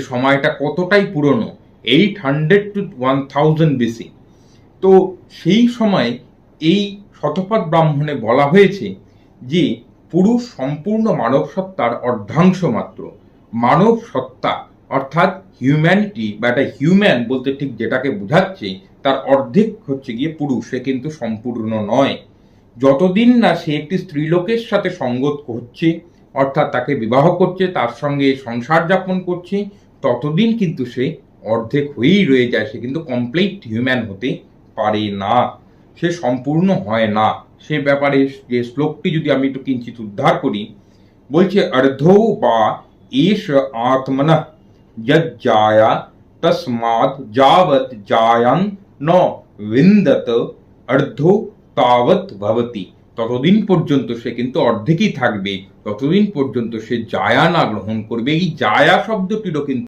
সময়টা কতটাই পুরনো, 800 to 1000 BC। তো সেই সময় এই শতপথ ব্রাহ্মণে বলা হয়েছে যে পুরুষ সম্পূর্ণ মানব সত্তার অর্ধাংশ মাত্র। মানব সত্তা অর্থাৎ হিউম্যানিটি বা একটা হিউম্যান বলতে ঠিক যেটাকে বোঝাচ্ছে তার অর্ধেক হচ্ছে গিয়ে পুরুষ, সে কিন্তু সম্পূর্ণ নয়। যতদিন না সে একটি স্ত্রীলোকের সাথে সঙ্গত করছে, অর্থাৎ তাকে বিবাহ করছে, তার সঙ্গে সংসার যাপন করছে, ততদিন কিন্তু সে অর্ধেক হয়েই রয়ে যায়। সে কিন্তু কমপ্লিট হিউম্যান হতে পারে না, সে সম্পূর্ণ হয় না। সে ব্যাপারে যে শ্লোকটি যদি আমি একটু কিঞ্চিত উদ্ধার করি, বলছে অর্ধৌ বা এষ আত্মনা যজ্জায়া তস্মাৎ যাবৎ জায়ান ন বিন্দত অর্ধো তাবৎ ভবতি। ততদিন পর্যন্ত সে কিন্তু অর্ধেকই থাকবে, ততদিন পর্যন্ত সে জায়া না গ্রহণ করবে। এই জায়া শব্দটিরও কিন্তু